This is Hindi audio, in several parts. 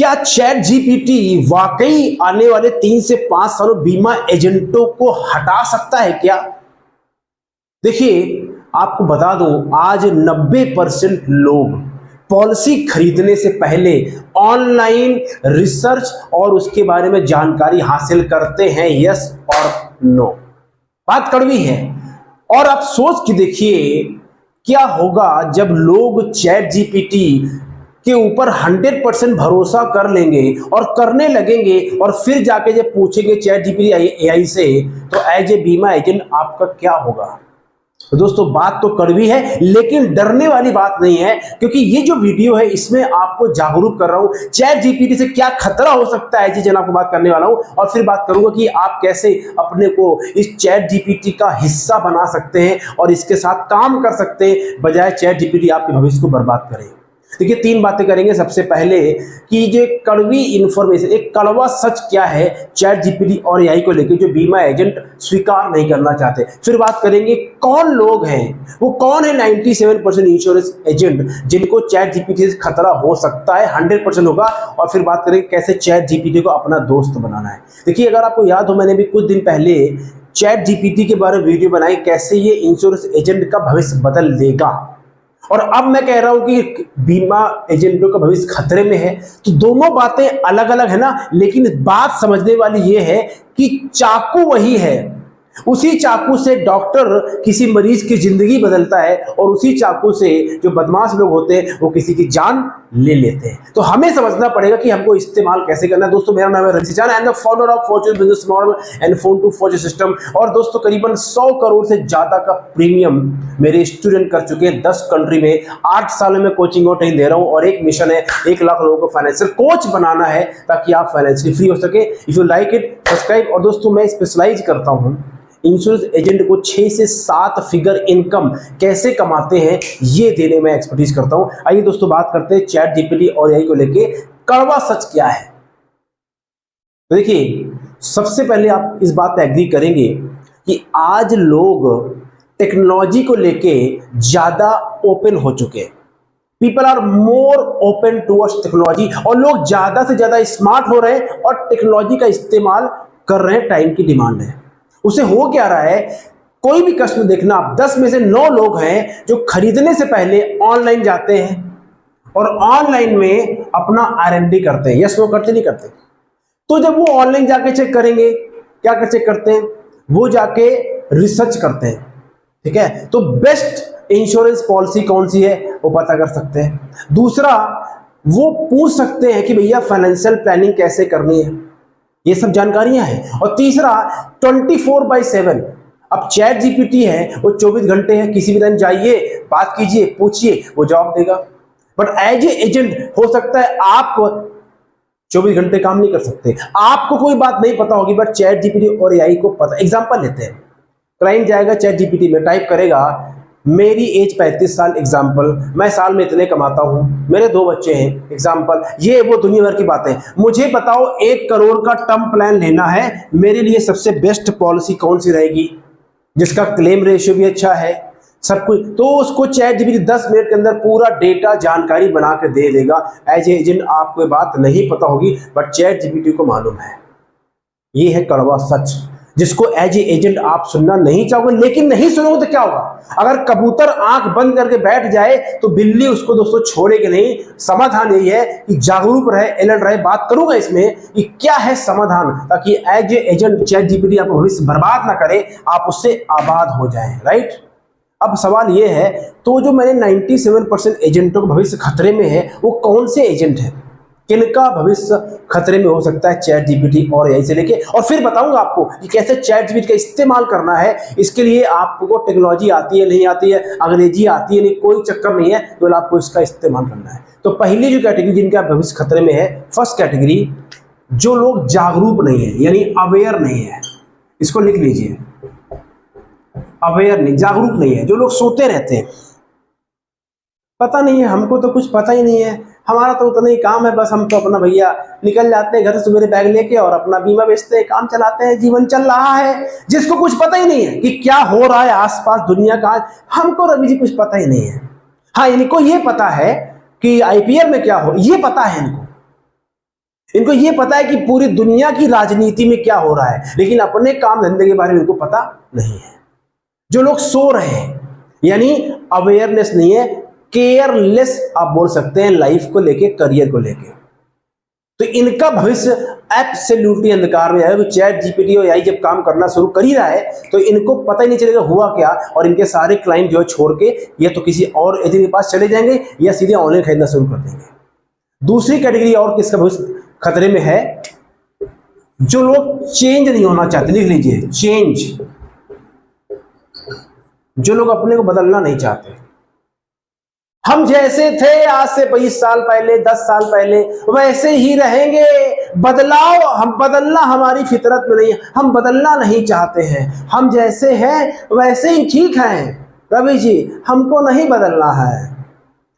क्या चैट जीपीटी वाकई आने वाले 3 से 5 सालों बीमा एजेंटों को हटा सकता है क्या? देखिए, आपको बता दूं, आज 90% लोग पॉलिसी खरीदने से पहले ऑनलाइन रिसर्च और उसके बारे में जानकारी हासिल करते हैं, यस और नो। बात कड़वी है। और आप सोच के देखिए क्या होगा जब लोग चैट जीपीटी के ऊपर 100% भरोसा कर लेंगे और करने लगेंगे और फिर जाके जब पूछेंगे चैट जीपीटी एआई से, तो एज ए बीमा एजेंट आपका क्या होगा? तो दोस्तों, बात तो कड़वी है लेकिन डरने वाली बात नहीं है, क्योंकि ये जो वीडियो है इसमें आपको जागरूक कर रहा हूं चैट जीपीटी से क्या खतरा हो सकता है। जी जनाब, आपको बात करने वाला हूं और फिर बात करूंगा कि आप कैसे अपने को इस चैट जीपीटी का हिस्सा बना सकते हैं और इसके साथ काम कर सकते हैं, बजाय चैट जीपीटी आपके भविष्य को बर्बाद करे। देखिए, 3 बातें करेंगे। सबसे पहले कि जो कड़वी इंफॉर्मेशन, एक कड़वा सच क्या है चैट जीपीटी और एआई को लेकर जो बीमा एजेंट स्वीकार नहीं करना चाहते। फिर बात करेंगे कौन लोग हैं, वो कौन है 97% इंश्योरेंस एजेंट जिनको चैट जीपीटी से खतरा हो सकता है, 100% होगा। और फिर बात करेंगे कैसे चैट जीपीटी को अपना दोस्त बनाना है। देखिए, अगर आपको याद हो, मैंने भी कुछ दिन पहले चैट जीपीटी के बारे में वीडियो बनाई, कैसे ये इंश्योरेंस एजेंट का भविष्य बदल देगा। और अब मैं कह रहा हूं कि बीमा एजेंटों का भविष्य खतरे में है। तो दोनों बातें अलग अलग है ना, लेकिन बात समझने वाली ये है कि चाकू वही है। उसी चाकू से डॉक्टर किसी मरीज की जिंदगी बदलता है और उसी चाकू से जो बदमाश लोग होते हैं वो किसी की जान ले लेते हैं। तो हमें समझना पड़ेगा कि हमको इस्तेमाल कैसे करना है। दोस्तों, मेरा नाम है Rishi Chand, I am the founder of fortune business model and phone to fortune system. और दोस्तों, करीबन 100 करोड़ से ज्यादा का प्रीमियम मेरे स्टूडेंट कर चुके हैं 10 कंट्री में। 8 सालों में कोचिंग और ट्रेनिंग दे रहा हूं और एक मिशन है 1 लाख लोगों को फाइनेंशियल कोच बनाना है ताकि आप फाइनेंशियली फ्री हो सके। If you like it, subscribe. और दोस्तों, मैं स्पेशलाइज करता हूं इंश्योरेंस एजेंट को 6 से 7 फिगर इनकम कैसे कमाते हैं ये देने में एक्सपर्टीज करता हूं। आइए दोस्तों, बात करते हैं चैट जीपीटी और एआई को लेके कड़वा सच क्या है। तो देखिए, सबसे पहले आप इस बात पे एग्री करेंगे कि आज लोग टेक्नोलॉजी को लेके ज्यादा ओपन हो चुके हैं। People are more open towards technology और लोग ज्यादा से ज्यादा स्मार्ट हो रहे हैं और टेक्नोलॉजी का इस्तेमाल कर रहे हैं। टाइम की डिमांड है। उसे हो क्या रहा है, कोई भी कस्टमर देखना, आप 10 में से 9 लोग हैं जो खरीदने से पहले ऑनलाइन जाते हैं और ऑनलाइन में अपना आरएनडी करते हैं। यस, वो करते नहीं करते? तो जब वो ऑनलाइन जाके चेक करेंगे, क्या कर चेक करते हैं, वो जाके रिसर्च करते हैं। ठीक है, तो बेस्ट इंश्योरेंस पॉलिसी कौन सी है वो पता कर सकते हैं। दूसरा, वो पूछ सकते हैं कि भैया फाइनेंशियल प्लानिंग कैसे करनी है, ये सब जानकारियां हैं। और तीसरा, 24/7 अब चैट जीपीटी है, वो 24 घंटे है, किसी भी टाइम जाइए, बात कीजिए, पूछिए, वो जवाब देगा। बट एज ए एजेंट हो सकता है आप 24 घंटे काम नहीं कर सकते, आपको कोई बात नहीं पता होगी, बट चैट जीपीटी और एआई को पता। एग्जांपल लेते हैं, क्लाइंट जाएगा चैट जीपीटी में, टाइप करेगा मेरी एज 35 साल, एग्जाम्पल, मैं साल में इतने कमाता हूं, मेरे 2 बच्चे हैं, एग्जाम्पल, ये वो दुनिया भर की बातें। मुझे बताओ 1 करोड़ का टर्म प्लान लेना है, मेरे लिए सबसे बेस्ट पॉलिसी कौन सी रहेगी जिसका क्लेम रेशियो भी अच्छा है, सब कुछ। तो उसको चैट जीपीटी 10 मिनट के अंदर पूरा डेटा जानकारी बना के दे देगा। एज ए एजेंट आपको बात नहीं पता होगी, बट चैट जीपीटी को मालूम है। ये है कड़वा सच जिसको एज ए एजेंट आप सुनना नहीं चाहोगे। लेकिन नहीं सुनोगे तो क्या होगा, अगर कबूतर आंख बंद करके बैठ जाए तो बिल्ली उसको दोस्तों छोड़ेगी नहीं। समाधान यही है कि जागरूक रहे, अलर्ट रहे। बात करूंगा इसमें कि क्या है समाधान, ताकि as a agent chat GPT आपका भविष्य बर्बाद ना करे, आप उससे आबाद हो जाएं। राइट, अब सवाल यह है, तो जो मैंने 97% एजेंटों का भविष्य खतरे में है, वो कौन से एजेंट है, किनका भविष्य खतरे में हो सकता है चैट जीपीटी और एआई से लेके। और फिर बताऊंगा आपको कि कैसे चैट जीपीटी का इस्तेमाल करना है। इसके लिए आपको टेक्नोलॉजी आती है नहीं आती है, अंग्रेजी आती है नहीं, कोई चक्कर नहीं है, केवल आपको इसका इस्तेमाल करना है। तो पहली जो कैटेगरी जिनका भविष्य खतरे में है, फर्स्ट कैटेगरी, जो लोग जागरूक नहीं है, यानी अवेयर नहीं है। इसको लिख लीजिए, अवेयर नहीं, जागरूक नहीं है। जो लोग सोते रहते हैं, पता नहीं है, हमको तो कुछ पता ही नहीं है, हमारा तो उतना ही काम है, बस हम तो अपना भैया निकल जाते हैं घर से सवेरे बैग लेके और अपना बीमा बेचते हैं, काम चलाते हैं, जीवन चल रहा है। जिसको कुछ पता ही नहीं है कि क्या हो रहा है आसपास दुनिया का, हमको रवि जी कुछ पता ही नहीं है। हाँ, इनको ये पता है कि आईपीएल में क्या हो, ये पता है इनको, इनको ये पता है कि पूरी दुनिया की राजनीति में क्या हो रहा है, लेकिन अपने काम धंधे के बारे में इनको पता नहीं है। जो लोग सो रहे हैं, यानी अवेयरनेस नहीं है, केयरलेस आप बोल सकते हैं लाइफ को लेके, करियर को लेके, तो इनका भविष्य एब्सोल्युटली अंधकार में है। चैट जीपीटी और एआई जब काम करना शुरू कर ही रहा है तो इनको पता ही नहीं चलेगा हुआ क्या, और इनके सारे क्लाइंट जो है छोड़ के या तो किसी और एजेंट के पास चले जाएंगे या सीधे ऑनलाइन खरीदना शुरू कर देंगे। दूसरी कैटेगरी और किसका भविष्य खतरे में है, जो लोग चेंज नहीं होना चाहते, लिख लीजिए चेंज, जो लोग अपने को बदलना नहीं चाहते। हम जैसे थे आज से 20 साल पहले, 10 साल पहले, वैसे ही रहेंगे। बदलाव, हम बदलना हमारी फितरत में नहीं है, हम बदलना नहीं चाहते हैं। हम जैसे हैं वैसे ही ठीक हैं रवि जी, हमको नहीं बदलना है,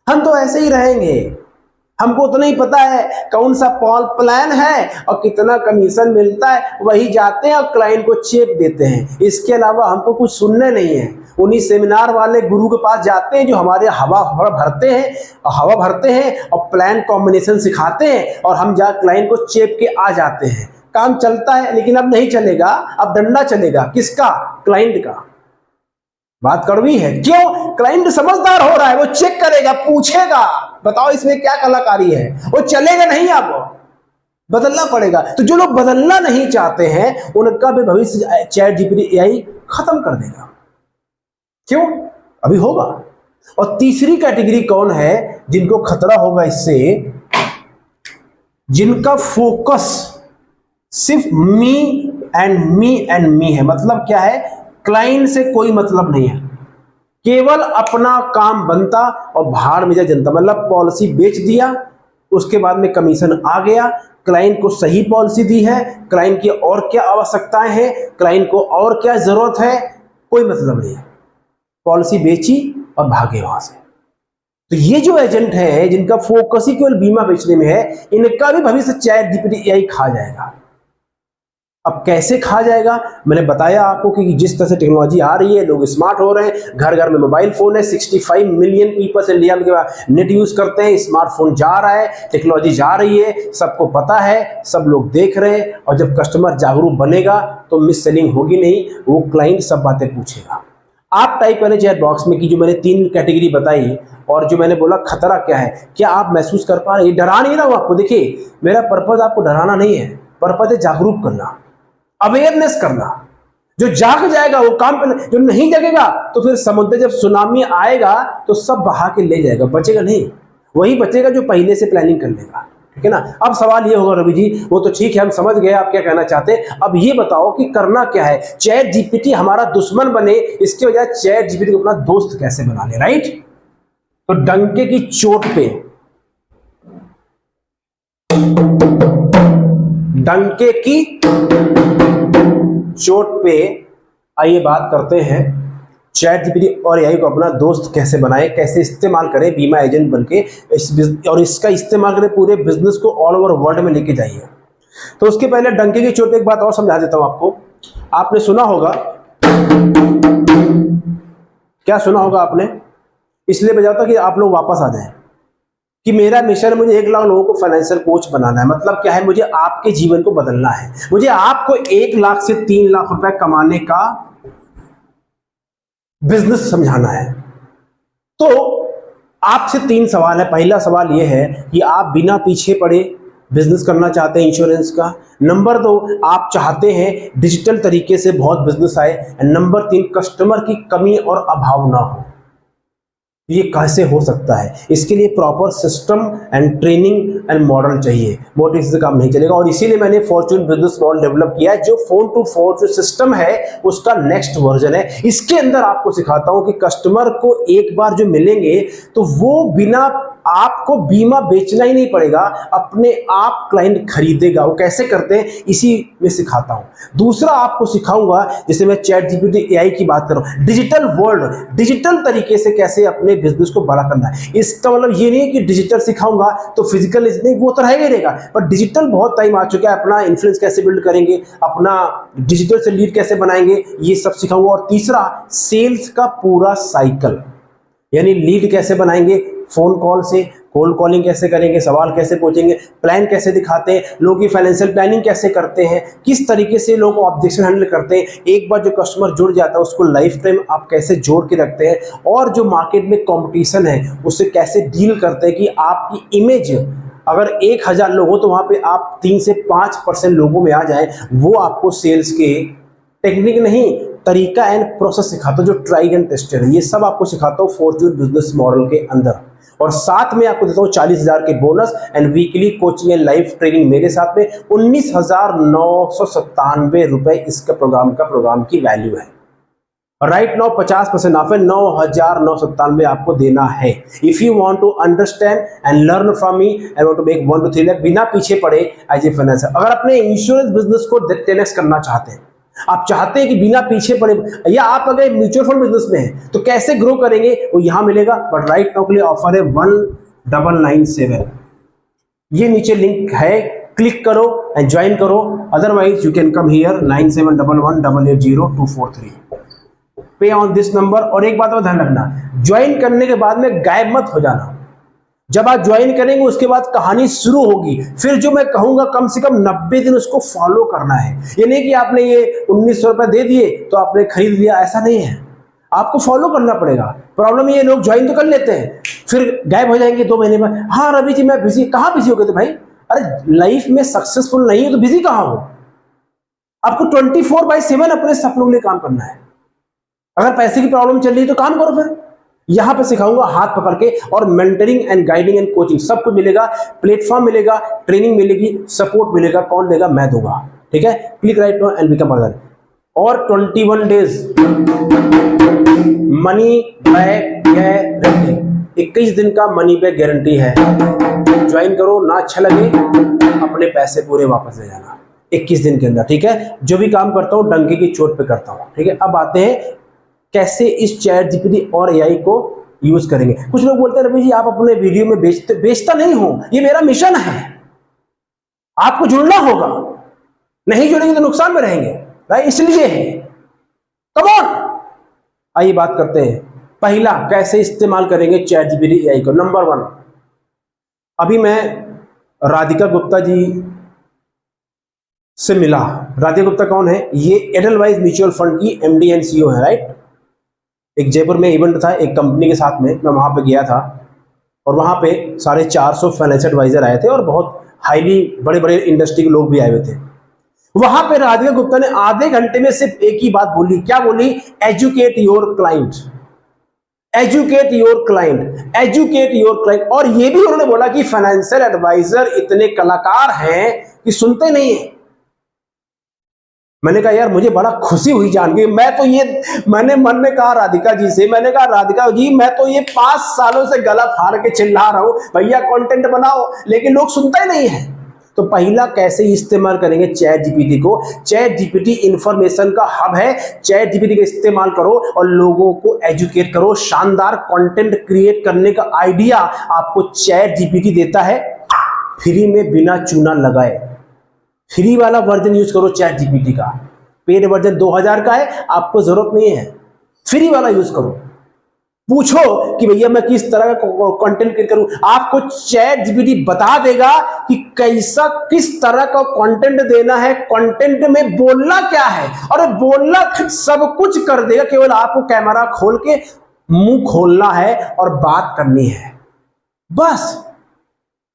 हम तो ऐसे ही रहेंगे। हमको उतना ही पता है कौन सा प्लान है और कितना कमीशन मिलता है, वही जाते हैं और क्लाइंट को चेक देते हैं। इसके अलावा हमको कुछ सुनने नहीं है। उन्हीं सेमिनार वाले गुरु के पास जाते हैं जो हमारे हवा भरते हैं और प्लान कॉम्बिनेशन सिखाते हैं, और हम जा क्लाइंट को चेप के आ जाते हैं। काम चलता है, लेकिन अब नहीं चलेगा, अब डंडा चलेगा। किसका? क्लाइंट का। बात कड़वी है। क्यों? क्लाइंट समझदार हो रहा है, वो चेक करेगा, पूछेगा बताओ इसमें क्या कलाकारी है, वो चलेगा नहीं, अब बदलना पड़ेगा। तो जो लोग बदलना नहीं चाहते हैं उनका भी भविष्य चैट जीपीटी एआई खत्म कर देगा। क्यों? अभी होगा। और तीसरी कैटेगरी कौन है जिनको खतरा होगा इससे? जिनका फोकस सिर्फ मी एंड मी है। मतलब क्या है? क्लाइंट से कोई मतलब नहीं है, केवल अपना काम बनता और भाड़ में जा जनता। मतलब पॉलिसी बेच दिया, उसके बाद में कमीशन आ गया, क्लाइंट को सही पॉलिसी दी है, क्लाइंट की और क्या आवश्यकताएं हैं, क्लाइंट को और क्या जरूरत है, कोई मतलब नहीं है। पॉलिसी बेची और भागे वहां से। तो ये जो एजेंट है जिनका फोकस ही केवल बीमा बेचने में है, इनका भी भविष्य चैट जीपीटी एआई खा जाएगा। अब कैसे खा जाएगा? मैंने बताया आपको कि जिस तरह से टेक्नोलॉजी आ रही है, लोग स्मार्ट हो रहे हैं, घर घर में मोबाइल फोन है, 65 मिलियन पीपल्स इंडिया में नेट यूज करते हैं, स्मार्टफोन जा रहा है, टेक्नोलॉजी जा रही है, सबको पता है, सब लोग देख रहे हैं। और जब कस्टमर जागरूक बनेगा तो मिस सेलिंग होगी नहीं, वो क्लाइंट सब बातें पूछेगा। आप टाइप करें चैट बॉक्स में कि जो मैंने 3 कैटेगरी बताई और जो मैंने बोला खतरा क्या है, क्या आप महसूस कर पा रहे हैं? डरा नहीं रहा हूं आपको। देखिए, मेरा पर्पज आपको डराना नहीं है, पर्पज है जागरूक करना, अवेयरनेस करना। जो जाग जाएगा वो काम पे, जो नहीं जगेगा तो फिर समुद्र जब सुनामी आएगा तो सब बहा के ले जाएगा, बचेगा नहीं। वही बचेगा जो पहले से प्लानिंग कर लेगा। ठीक है ना? अब सवाल ये होगा रवि जी, वो तो ठीक है, हम समझ गए आप क्या कहना चाहते हैं, अब ये बताओ कि करना क्या है? चैट जीपीटी हमारा दुश्मन बने इसके बजाय चैट जीपीटी को अपना दोस्त कैसे बना ले, राइट? तो डंके की चोट पे, डंके की चोट पे आइए बात करते हैं चैट जीपीटी और एआई को अपना दोस्त कैसे बनाएं, कैसे इस्तेमाल करें बीमा एजेंट बनके, और इसका इस्तेमाल करें पूरे बिजनेस को ऑल ओवर वर्ल्ड में लेके जाइए। तो उसके पहले डंके की चोट पे एक बात और समझा देता हूं आपको। आपने सुना होगा, क्या सुना होगा आपने? इसलिए बजाता कि आप लोग वापस आ जाएं कि मेरा मिशन, मुझे 1 लाख लोगों को फाइनेंशियल कोच बनाना है। मतलब क्या है? मुझे आपके जीवन को बदलना है, मुझे आपको 1 लाख से 3 लाख रुपए कमाने का बिजनेस समझाना है। तो आपसे 3 सवाल है। पहला सवाल यह है कि आप बिना पीछे पड़े बिजनेस करना चाहते हैं इंश्योरेंस का। नंबर 2, आप चाहते हैं डिजिटल तरीके से बहुत बिजनेस आए। नंबर 3, कस्टमर की कमी और अभाव ना हो। ये कैसे हो सकता है? इसके लिए proper system and training and model चाहिए, मोटिव से काम नहीं चलेगा। और इसीलिए मैंने फॉर्च्यून बिजनेस मॉडल डेवलप किया है, जो फोन टू फोन जो सिस्टम है उसका नेक्स्ट वर्जन है। इसके अंदर आपको सिखाता हूं कि कस्टमर को एक बार जो मिलेंगे तो वो बिना आपको बीमा बेचना ही नहीं पड़ेगा, अपने आप क्लाइंट खरीदेगा। वो कैसे करते हैं इसी में सिखाता हूं। दूसरा आपको सिखाऊंगा, जैसे मैं चैट जीपीटी एआई की बात कर रहा हूं, डिजिटल वर्ल्ड, डिजिटल तरीके से कैसे अपने बिजनेस को बड़ा करना है। इसका मतलब ये नहीं है कि डिजिटल सिखाऊंगा तो फिजिकल नहीं, वो तो रहेगा, पर डिजिटल बहुत टाइम आ चुका है। अपना इन्फ्लुएंस कैसे बिल्ड करेंगे, अपना डिजिटल से लीड कैसे बनाएंगे, ये सब सिखाऊंगा। और तीसरा, सेल्स का पूरा साइकिल, यानी लीड कैसे बनाएंगे, फोन कॉल से कोल्ड कॉलिंग कैसे करेंगे, सवाल कैसे पूछेंगे, प्लान कैसे दिखाते हैं, लोगों की फाइनेंशियल प्लानिंग कैसे करते हैं, किस तरीके से लोग ऑब्जेक्शन हैंडल करते हैं, एक बार जो कस्टमर जुड़ जाता है उसको लाइफ टाइम आप कैसे जोड़ के रखते हैं, और जो मार्केट में कंपटीशन है उससे कैसे डील करते हैं कि आपकी इमेज अगर 1000 लोग हो तो वहां पे आप 3 से 5% लोगों में आ जाए। वो आपको सेल्स के टेक्निक नहीं, तरीका एंड प्रोसेस सिखाता हूं, जो ट्राइड एंड टेस्टेड है। ये सब आपको सिखाता हूं फॉर्च्यून बिजनेस मॉडल के अंदर, और साथ में आपको देता हूं 40,000 के bonus and weekly coaching and live training मेरे साथ में। 19,997 रुपए इसका प्रोग्राम की वैल्यू है। राइट नाउ 50% ऑफ है, 9,997 आपको देना है। If you want to understand and learn from me and want to make 1 to 3 lakh बिना पीछे पड़े एज ए फाइनेंसर। अगर अपने इंश्योरेंस बिजनेस को 10x करना चाहते हैं, आप चाहते हैं कि बिना पीछे पड़े, या आप अगर म्यूचुअल फंड बिजनेस में हैं तो कैसे ग्रो करेंगे वो यहां मिलेगा। बट राइट नाउ के लिए ऑफर है 1997। ये नीचे लिंक है, क्लिक करो एंड ज्वाइन करो, otherwise you can come here 9711880243 पे ऑन दिस नंबर। और एक बात और ध्यान रखना, ज्वाइन करने के बाद में गायब मत हो जाना। जब आप ज्वाइन करेंगे उसके बाद कहानी शुरू होगी, फिर जो मैं कहूंगा कम से कम 90 दिन उसको फॉलो करना है। ये नहीं कि आपने ये 1900 रुपए दे दिए तो आपने खरीद लिया, ऐसा नहीं है, आपको फॉलो करना पड़ेगा। प्रॉब्लम ये, लोग ज्वाइन तो कर लेते हैं फिर गायब हो जाएंगे 2 महीने में। हाँ रवि जी मैं बिजी, कहाँ बिजी हो गए थे भाई? अरे लाइफ में सक्सेसफुल नहीं हो तो बिजी कहाँ हो? आपको 24/7 अपने सपनों के लिए काम करना है। अगर पैसे की प्रॉब्लम चल रही है तो काम करो। फिर यहां पे सिखाऊंगा हाथ पकड़ के, और mentoring and guiding and coaching सब कुछ मिलेगा, प्लेटफॉर्म मिलेगा, ट्रेनिंग मिलेगी, सपोर्ट मिलेगा। कौन देगा? मैं दूंगा। ठीक है, click right now and become person. और 21 डेज मनी बैक गारंटी, 21 दिन का मनी बैक गारंटी है। ज्वाइन करो, ना अच्छा लगे अपने पैसे पूरे वापस ले जाना 21 दिन के अंदर। ठीक है, जो भी काम करता हूं डंके की चोट पे करता हूं। ठीक है, अब आते हैं कैसे इस चैट जीपीटी और एआई को यूज करेंगे। कुछ लोग बोलते हैं रवि जी आप अपने वीडियो में बेचता नहीं हो, ये मेरा मिशन है, आपको जुड़ना होगा, नहीं जुड़ेंगे तो नुकसान में रहेंगे, राइट? इसलिए है। कम ऑन, आइए बात करते हैं। पहला, कैसे इस्तेमाल करेंगे चैट जीपीटी एआई को। नंबर 1, अभी मैं राधिका गुप्ता जी से मिला। राधिका गुप्ता कौन है? ये एडलवाइज म्यूचुअल फंड की एमडी एंड सीईओ है, राइट? एक जयपुर में इवेंट था एक कंपनी के साथ में, मैं वहां पे गया था, और वहां पे 450 फाइनेंशियल एडवाइजर आए थे और बहुत हाईली बड़े बड़े इंडस्ट्री के लोग भी आए हुए थे। वहां पे राधिका गुप्ता ने आधे घंटे में सिर्फ एक ही बात बोली। क्या बोली? Educate your client, educate your client, educate your client. और ये भी उन्होंने बोला कि फाइनेंशियल एडवाइजर इतने कलाकार हैं कि सुनते नहीं है। मैंने कहा यार मुझे बड़ा खुशी हुई जान के, मैंने मन में कहा राधिका जी से, मैंने कहा राधिका जी मैं तो ये 5 सालों से गला फाड़ के चिल्ला रहा हूं भैया कंटेंट बनाओ, लेकिन लोग सुनते ही नहीं है। तो पहला, कैसे इस्तेमाल करेंगे चैट जीपीटी को। चैट जीपीटी इंफॉर्मेशन का हब है, चैट जीपीटी का इस्तेमाल करो और लोगों को एजुकेट करो। शानदार कंटेंट क्रिएट करने का आइडिया आपको चैट जीपीटी देता है फ्री में, बिना चूना लगाए। फ्री वाला वर्जन यूज करो चैट जीपीटी का, पेड वर्जन 2000 का है, आपको जरूरत नहीं है। फ्री वाला यूज करो। पूछो कि भैया मैं किस तरह का कंटेंट क्रिएट करूं, आपको चैट जीपीटी बता देगा कि कैसा किस तरह का कंटेंट देना है, कंटेंट में बोलना क्या है, और बोलना सब कुछ कर देगा। केवल आपको कैमरा खोल के मुंह खोलना है और बात करनी है, बस।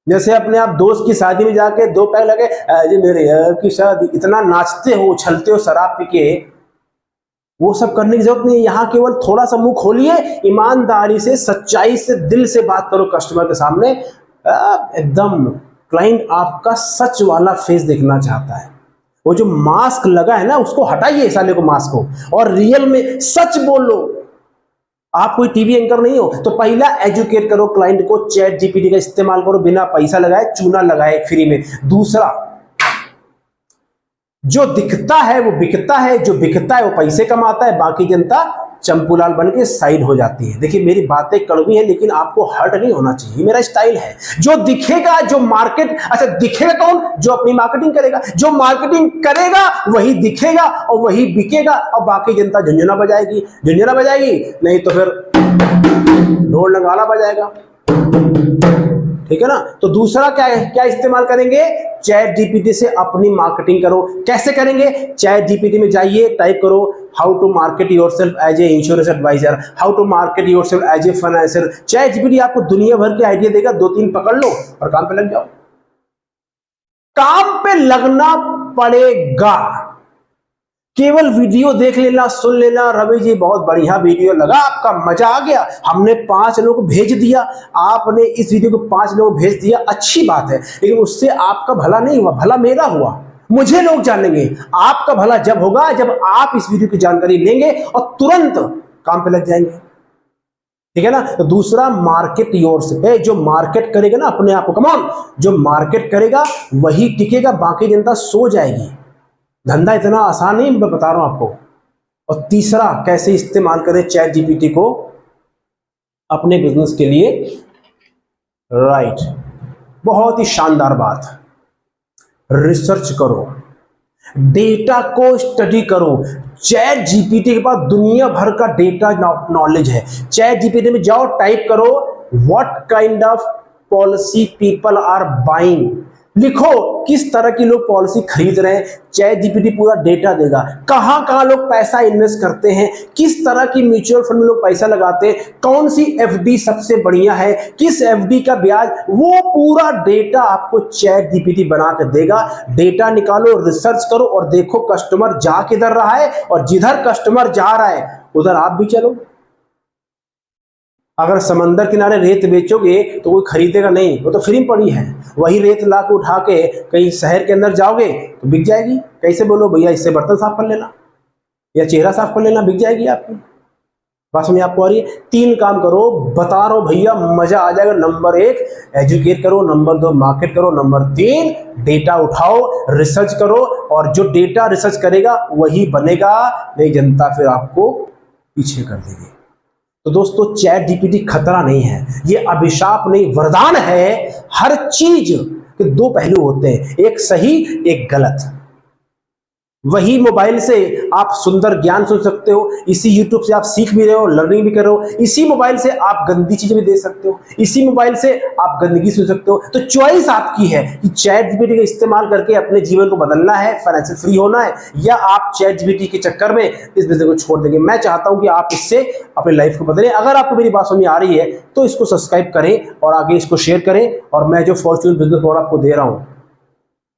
जैसे अपने आप दोस्त की शादी में जाके 2 पैक लगे, जी मेरे यार की शादी, इतना नाचते हो, उछलते हो शराब पी के, वो सब करने की जरूरत नहीं है। यहां केवल थोड़ा सा मुंह खोलिए, ईमानदारी से, सच्चाई से, दिल से बात करो कस्टमर के सामने। एकदम क्लाइंट आपका सच वाला फेस देखना चाहता है। वो जो मास्क लगा है ना उसको हटाइए, साले को मास्क को, और रियल में सच बोलो। आप कोई टीवी एंकर नहीं हो। तो पहला, एजुकेट करो क्लाइंट को, चैट जीपीटी का इस्तेमाल करो बिना पैसा लगाए, चूना लगाए, फ्री में। दूसरा, जो दिखता है वो बिकता है, जो बिकता है वो पैसे कमाता है, बाकी जनता चंपूलाल बन के साइड हो जाती है। देखिए मेरी बातें कड़वी हैं लेकिन आपको हर्ट नहीं होना चाहिए, मेरा स्टाइल है। जो दिखेगा, जो मार्केट, अच्छा दिखेगा कौन? जो अपनी मार्केटिंग करेगा। जो मार्केटिंग करेगा वही दिखेगा और वही बिकेगा, और बाकी जनता झुंझुना बजाएगी। झुंझुना बजाएगी नहीं तो फिर ढोल नगाड़ा बजाएगा। ठीक है ना। तो दूसरा क्या है, क्या इस्तेमाल करेंगे, चैट जीपीटी से अपनी मार्केटिंग करो। कैसे करेंगे, चैट जीपीटी में जाइए, टाइप करो how to market yourself as a insurance advisor, how to market yourself as a financer. Chat GPT आपको दुनिया भर के आइडिया देगा, 2-3 पकड़ लो और काम पे लग जाओ। काम पे लगना पड़ेगा, केवल वीडियो देख लेना, सुन लेना, रवि जी बहुत बढ़िया वीडियो लगा, आपका मजा आ गया, हमने 5 लोगों को भेज दिया, आपने इस वीडियो को 5 लोगों को भेज दिया, अच्छी बात है, लेकिन उससे आपका भला नहीं हुआ, भला मेरा हुआ, मुझे लोग जानेंगे। आपका भला जब होगा जब आप इस वीडियो की जानकारी लेंगे और तुरंत काम पे लग जाएंगे, ठीक है ना। तो दूसरा, मार्केट योरसेल्फ, जो मार्केट करेगा ना अपने आप को, कमान, जो मार्केट करेगा वही टिकेगा, बाकी जनता सो जाएगी। धंधा इतना आसान नहीं, मैं बता रहा हूं आपको। और तीसरा, कैसे इस्तेमाल करें चैट जीपीटी को अपने बिजनेस के लिए, राइट, बहुत ही शानदार बात, रिसर्च करो, डेटा को स्टडी करो। चैट जीपीटी के पास दुनिया भर का डेटा नॉलेज है। चैट जीपीटी में जाओ, टाइप करो what kind of policy people are buying, लिखो किस तरह की लोग पॉलिसी खरीद रहे हैं, चैट जीपीटी पूरा डेटा देगा। कहां कहां लोग पैसा इन्वेस्ट करते हैं, किस तरह की म्यूचुअल फंड में लोग पैसा लगाते हैं, कौन सी एफडी सबसे बढ़िया है, किस एफडी का ब्याज, वो पूरा डेटा आपको चैट जीपीटी बना के देगा। डेटा निकालो, रिसर्च करो और देखो कस्टमर जा किधर रहा है, और जिधर कस्टमर जा रहा है उधर आप भी चलो। अगर समंदर किनारे रेत बेचोगे तो कोई खरीदेगा नहीं, वो तो फ्री में पड़ी है। वही रेत ला के उठा के कहीं शहर के अंदर जाओगे तो बिक जाएगी। कैसे बोलो भैया इससे बर्तन साफ कर लेना या चेहरा साफ कर लेना, बिक जाएगी आपकी। बात समझ आपको आ रही है। 3 काम करो, बता रहा हूं भैया, मजा आ जाएगा। नंबर 1 एजुकेट करो, नंबर 2 मार्केट करो, नंबर 3 डेटा उठाओ, रिसर्च करो, और जो डेटा रिसर्च करेगा वही बनेगा, नहीं जनता फिर आपको पीछे कर देगी। तो दोस्तों, चैट जीपीटी खतरा नहीं है, ये अभिशाप नहीं, वरदान है। हर चीज के 2 पहलू होते हैं, एक सही एक गलत। वही मोबाइल से आप सुंदर ज्ञान सुन सकते हो, इसी यूट्यूब से आप सीख भी रहे हो, लर्निंग भी कर रहे हो। इसी मोबाइल से आप गंदी चीजें भी देख सकते हो, इसी मोबाइल से आप गंदगी सुन सकते हो। तो चॉइस आपकी है कि चैट जीपीटी का इस्तेमाल करके अपने जीवन को बदलना है, फाइनेंशियल फ्री होना है, या आप चैट जीपीटी के चक्कर में इस बिजनेस को छोड़ देंगे। मैं चाहता हूं कि आप इससे अपनी लाइफ को बदलें। अगर आपको मेरी बात समझ में आ रही है तो इसको सब्सक्राइब करें और आगे इसको शेयर करें। और मैं जो फॉर्च्यून बिजनेस मॉडल आपको दे रहा हूं,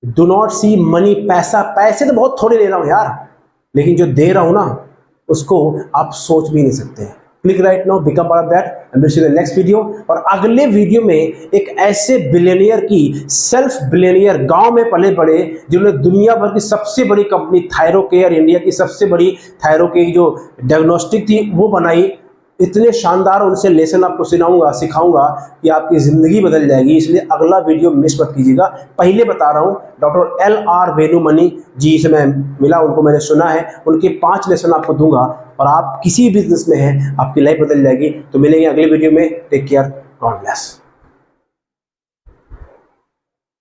डू नॉट सी मनी, पैसे तो बहुत थोड़े ले रहा हूं यार, लेकिन जो दे रहा हूं ना उसको आप सोच भी नहीं सकते। Click right now, become part of that, and will see the next video. और अगले वीडियो में एक ऐसे बिलियनियर की, सेल्फ बिलियनियर, गांव में पले बड़े, जिन्होंने दुनिया भर की सबसे बड़ी कंपनी थायरो केयर, इंडिया की सबसे बड़ी थायरो की जो डायग्नोस्टिक थी वो बनाई। इतने शानदार उनसे लेसन आपको सिखाऊंगा कि आपकी जिंदगी बदल जाएगी। इसलिए अगला वीडियो मिस मत कीजिएगा। पहले बता रहा हूं, डॉक्टर LR वेनुमणि जी से मैं मिला, उनको मैंने सुना है, उनके 5 लेसन आपको दूंगा और आप किसी बिजनेस में हैं, आपकी लाइफ बदल जाएगी। तो मिलेंगे अगले वीडियो में। Take care, God bless.